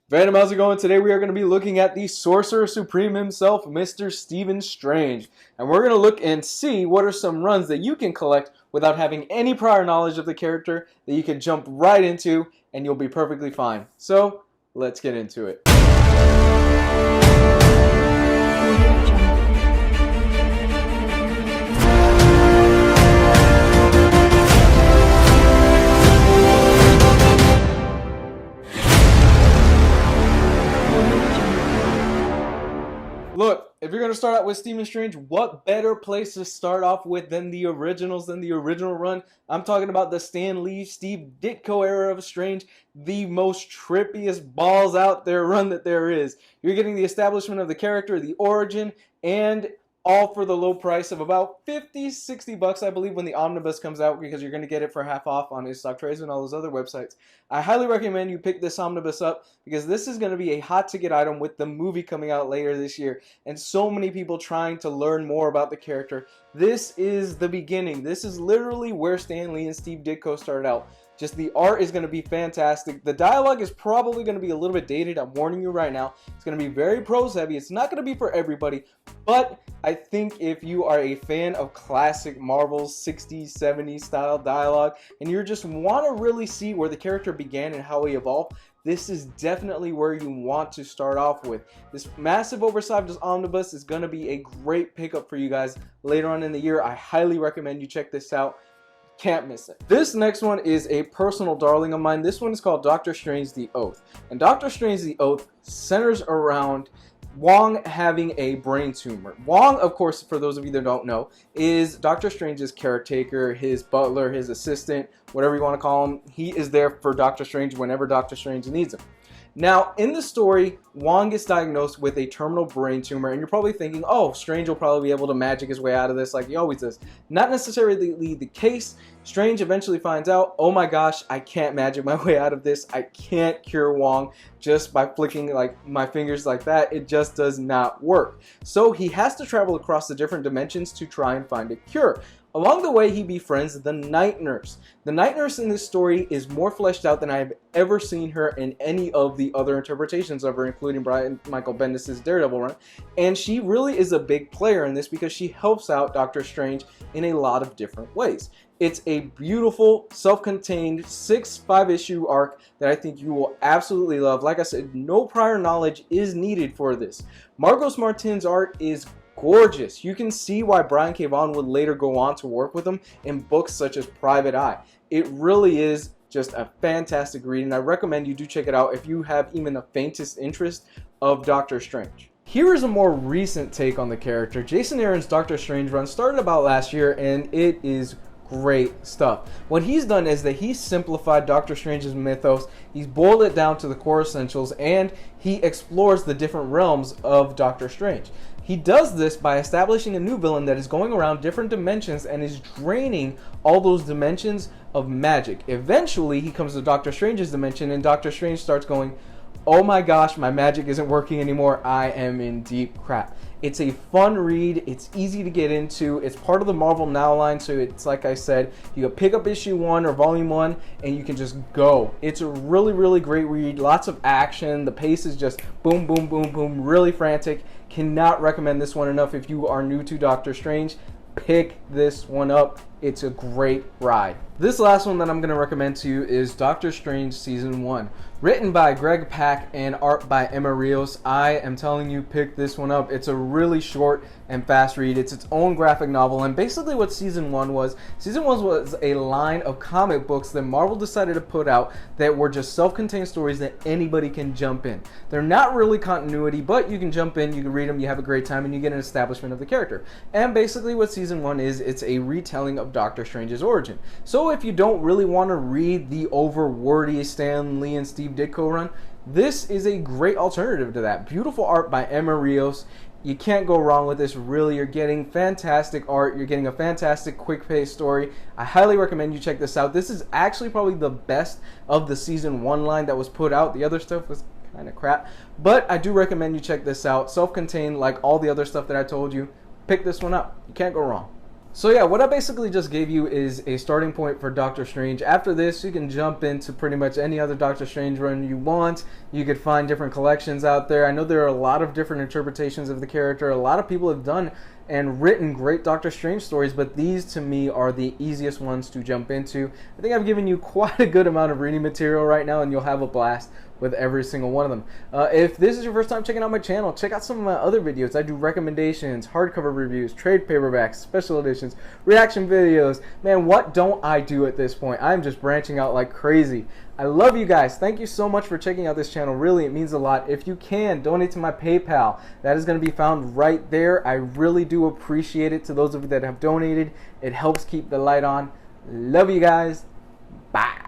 Phantom, how's it going? Today we are going to be looking at the Sorcerer Supreme himself, Mr. Stephen Strange. And we're going to look and see what are some runs that you can collect without having any prior knowledge of the character that you can jump right into and you'll be perfectly fine. So, let's get into it. Look, if you're going to start out with Stephen Strange, what better place to start off with than the originals, than the original run? I'm talking about the Stan Lee, Steve Ditko era of Strange, the most trippiest balls out there run that there is. You're getting the establishment of the character, the origin, and all for the low price of about 50, 60 bucks, I believe, when the omnibus comes out, because you're going to get it for half off on InStockTrades and all those other websites. I highly recommend you pick this omnibus up because this is going to be a hot ticket item with the movie coming out later this year and so many people trying to learn more about the character. This is the beginning. This is literally where Stan Lee and Steve Ditko started out. Just the art is going to be fantastic. The dialogue is probably going to be a little bit dated. I'm warning you right now. It's going to be very prose heavy. It's not going to be for everybody, but I think if you are a fan of classic Marvel 60s, 70s style dialogue and you just want to really see where the character began and how he evolved, this is definitely where you want to start off with. This massive oversized omnibus is going to be a great pickup for you guys later on in the year. I highly recommend you check this out. Can't miss it. This next one is a personal darling of mine. This one is called Doctor Strange the Oath. And Doctor Strange the Oath centers around Wong having a brain tumor. Wong, of course, for those of you that don't know, is Doctor Strange's caretaker, his butler, his assistant, whatever you want to call him. He is there for Doctor Strange whenever Doctor Strange needs him. Now, in the story, Wong gets diagnosed with a terminal brain tumor, and you're probably thinking, oh, Strange will probably be able to magic his way out of this like he always does. Not necessarily the case. Strange eventually finds out, oh my gosh, I can't magic my way out of this. I can't cure Wong just by flicking like my fingers like that. It just does not work. So he has to travel across the different dimensions to try and find a cure. Along the way, he befriends the Night Nurse. The Night Nurse in this story is more fleshed out than I've ever seen her in any of the other interpretations of her, including Brian Michael Bendis' Daredevil run. And she really is a big player in this because she helps out Doctor Strange in a lot of different ways. It's a beautiful, self-contained 5-issue arc that I think you will absolutely love. Like I said, no prior knowledge is needed for this. Marcos Martin's art is gorgeous. You can see why Brian K. Vaughan would later go on to work with him in books such as Private Eye. It really is just a fantastic read, and I recommend you do check it out if you have even the faintest interest of Doctor Strange. Here is a more recent take on the character. Jason Aaron's Doctor Strange run started about last year, and it is great stuff. What he's done is that he's simplified Doctor Strange's mythos, he's boiled it down to the core essentials, and he explores the different realms of Doctor Strange. He does this by establishing a new villain that is going around different dimensions and is draining all those dimensions of magic. Eventually, he comes to Doctor Strange's dimension, and Doctor Strange starts going, oh my gosh, my magic isn't working anymore. I am in deep crap. It's a fun read. It's easy to get into. It's part of the Marvel Now line, so it's like I said, you can pick up issue 1 or volume 1 and you can just go. It's a really, really great read. Lots of action. The pace is just boom, boom, boom, boom, really frantic. Cannot recommend this one enough if you are new to Doctor Strange. Pick this one up. It's a great ride. This last one that I'm going to recommend to you is Doctor Strange Season 1. Written by Greg Pak and art by Emma Rios. I am telling you, pick this one up. It's a really short and fast read. It's its own graphic novel, and basically what Season 1 was a line of comic books that Marvel decided to put out that were just self-contained stories that anybody can jump in. They're not really continuity, but you can jump in, you can read them, you have a great time, and you get an establishment of the character. And basically what Season 1 is, it's a retelling of Doctor Strange's origin. So if you don't really want to read the over-wordy Stan Lee and Steve Ditko run, this is a great alternative to that. Beautiful art by Emma Rios. You can't go wrong with this, really. You're getting fantastic art. You're getting a fantastic quick-paced story. I highly recommend you check this out. This is actually probably the best of the Season 1 line that was put out. The other stuff was kind of crap, but I do recommend you check this out. Self-contained, like all the other stuff that I told you. Pick this one up. You can't go wrong. So yeah, what I basically just gave you is a starting point for Doctor Strange. After this, you can jump into pretty much any other Doctor Strange run you want. You could find different collections out there. I know there are a lot of different interpretations of the character. A lot of people have done and written great Doctor Strange stories, but these to me are the easiest ones to jump into. I think I've given you quite a good amount of reading material right now, and you'll have a blast with every single one of them. If this is your first time checking out my channel, check out some of my other videos. I do recommendations, hardcover reviews, trade paperbacks, special editions, reaction videos. Man, what don't I do at this point? I'm just branching out like crazy. I love you guys. Thank you so much for checking out this channel. Really, it means a lot. If you can, donate to my PayPal. That is going to be found right there. I really do appreciate it to those of you that have donated. It helps keep the light on. Love you guys. Bye.